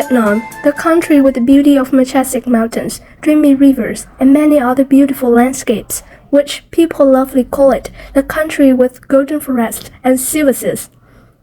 Vietnam, the country with the beauty of majestic mountains, dreamy rivers, and many other beautiful landscapes, which people lovely call it the country with golden forests and silver seas.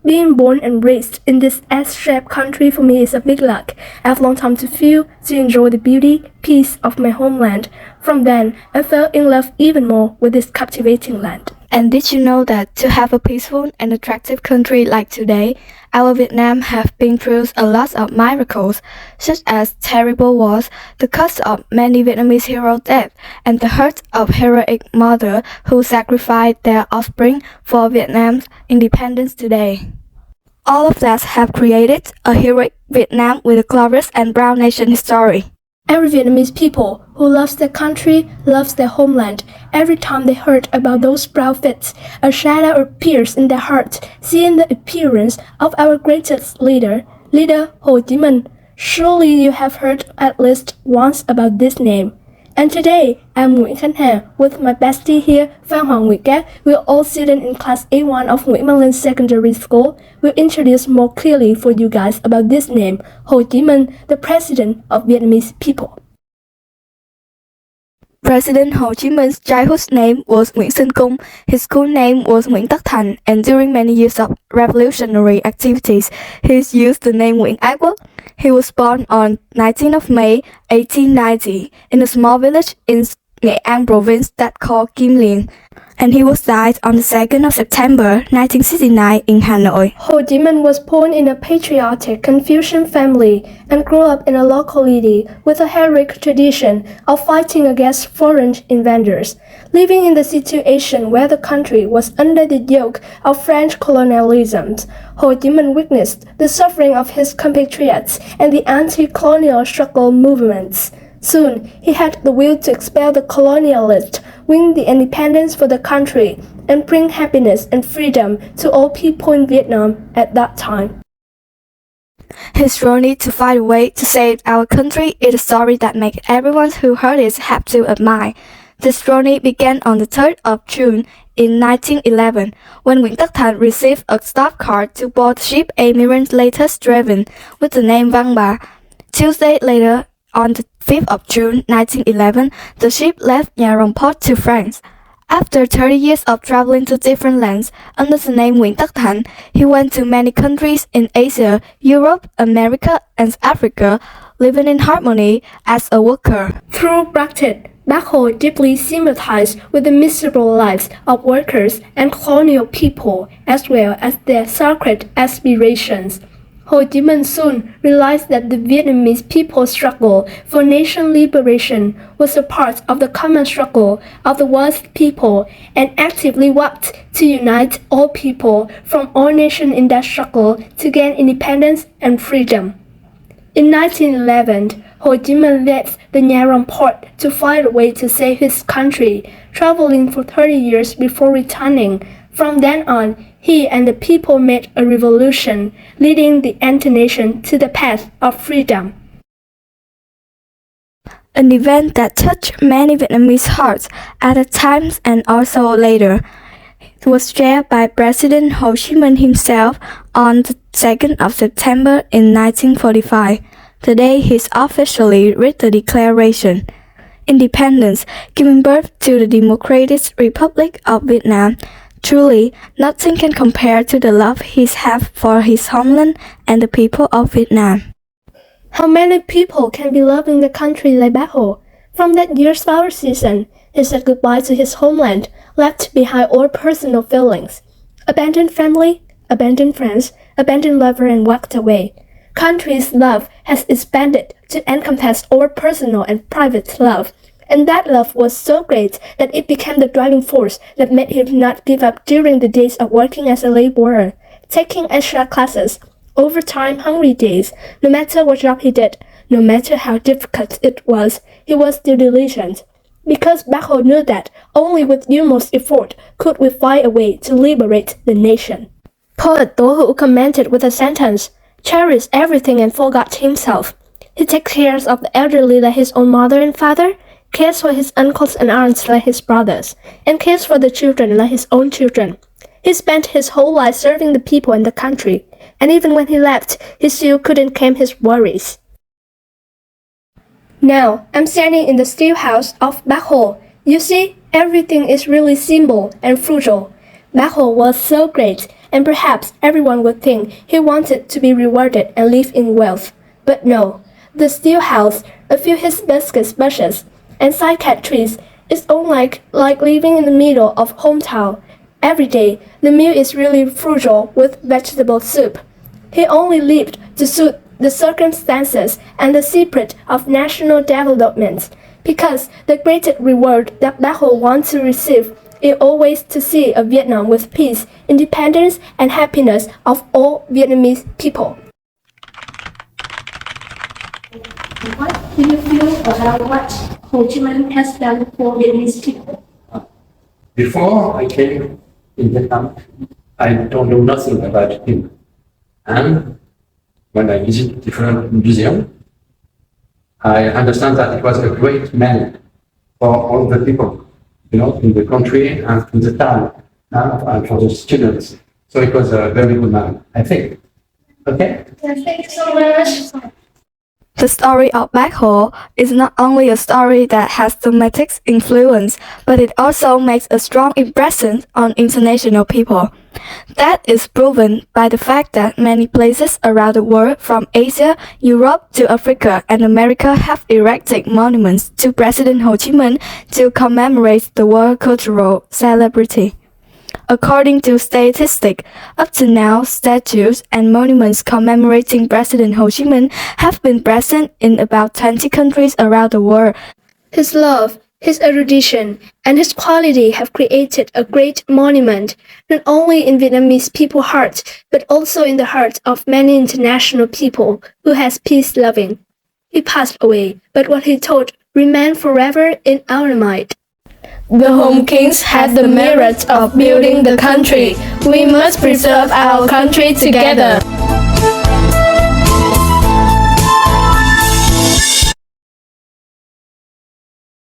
Being born and raised in this S-shaped country for me is a big luck. I've long time to feel, to enjoy the beauty, peace of my homeland. From then, I fell in love even more with this captivating land. And did you know that to have a peaceful and attractive country like today, our Vietnam have been through a lot of miracles, such as terrible wars, the cost of many Vietnamese heroes' death, and the hurt of heroic mothers who sacrificed their offspring for Vietnam's independence today. All of that have created a heroic Vietnam with a glorious and proud nation history. Every Vietnamese people who loves their country, loves their homeland. Every time they heard about those proud feats, a shadow appears in their heart, seeing the appearance of our greatest leader, Leader Hồ Chí Minh. Surely you have heard at least once about this name. And today, I'm Nguyễn Khánh with my bestie here, Phan Hoàng Nguyệt Cát. We're all students in class A1 of Nguyễn Văn Linh Secondary School. We'll introduce more clearly for you guys about this name, Hồ Chí Minh, the president of Vietnamese people. President Ho Chi Minh's childhood name was Nguyễn Sinh Cung, his school name was Nguyễn Tất Thành, and during many years of revolutionary activities, he used the name Nguyễn Ái Quốc. He was born on 19th of May 1890 in a small village in Nghệ An province that called Kim Liên, and he was died on the 2nd of September 1969 in Hanoi. Ho Chi Minh was born in a patriotic Confucian family and grew up in a locality with a heroic tradition of fighting against foreign invaders. Living in the situation where the country was under the yoke of French colonialism, Ho Chi Minh witnessed the suffering of his compatriots and the anti-colonial struggle movements. Soon, he had the will to expel the colonialists, win the independence for the country, and bring happiness and freedom to all people in Vietnam at that time. His journey to find a way to save our country is a story that makes everyone who heard it have to admire. This journey began on the 3rd of June in 1911, when Nguyễn Tất Thành received a staff card to board the ship a minute later driven with the name Văn Bà. Tuesday later, on the 5th of June 1911, the ship left Nha Rong port to France. After 30 years of traveling to different lands under the name Nguyễn Tất Thành, he went to many countries in Asia, Europe, America, and Africa, living in harmony as a worker. Through practice, Bác Hồ deeply sympathized with the miserable lives of workers and colonial people, as well as their sacred aspirations. Ho Chi Minh soon realized that the Vietnamese people's struggle for nation liberation was a part of the common struggle of the world's people and actively worked to unite all people from all nations in that struggle to gain independence and freedom. In 1911, Ho Chi Minh left the Nha Rong port to find a way to save his country, traveling for 30 years before returning. From then on, he and the people made a revolution, leading the nation to the path of freedom. An event that touched many Vietnamese hearts at the time and also later. It was shared by President Ho Chi Minh himself on the 2nd of September in 1945. Today he officially read the Declaration. Independence, giving birth to the Democratic Republic of Vietnam. Truly, nothing can compare to the love he has for his homeland and the people of Vietnam. How many people can be loving the country like Bác Hồ? From that year's flower season, he said goodbye to his homeland, left behind all personal feelings. Abandoned family, abandoned friends, abandoned lover and walked away. Country's love has expanded to encompass all personal and private love. And that love was so great that it became the driving force that made him not give up during the days of working as a laborer, taking extra classes, overtime hungry days. No matter what job he did, no matter how difficult it was, he was still diligent. Because Bác Hồ knew that only with utmost effort could we find a way to liberate the nation. Poet Tố Hữu commented with a sentence, "Cherished everything and forgot himself." He takes care of the elderly like his own mother and father, cares for his uncles and aunts like his brothers, and cares for the children like his own children. He spent his whole life serving the people and the country. and even when he left, he still couldn't calm his worries. Now, I'm standing in the still house of Bác Hồ. You see, everything is really simple and frugal. Bác Hồ was so great, and perhaps everyone would think he wanted to be rewarded and live in wealth. But no, the still house, a few hibiscus bushes, and cycad trees is all like living in the middle of hometown. Every day, the meal is really frugal with vegetable soup. He only lived to suit the circumstances and the secret of national development, because the greatest reward that Bác Hồ wants to receive is always to see a Vietnam with peace, independence, and happiness of all Vietnamese people. What do you feel about what Ho Chi Minh has done for Vietnamese people? Before I came in Vietnam, I don't know nothing about him. And when I visit different museums, I understand that it was a great man for all the people, in the country and in the town, and for the students. So it was a very good man, I think. Okay? Thank you so much. The story of Bác Hồ is not only a story that has thematic influence, but it also makes a strong impression on international people. That is proven by the fact that many places around the world, from Asia, Europe to Africa and America, have erected monuments to President Ho Chi Minh to commemorate the world cultural celebrity. According to statistics, up to now, statues and monuments commemorating President Ho Chi Minh have been present in about 20 countries around the world. His love, his erudition, and his quality have created a great monument, not only in Vietnamese people's hearts, but also in the hearts of many international people who has peace-loving. He passed away, but what he taught remained forever in our mind. The Home Kings had the merit of building the country. We must preserve our country together.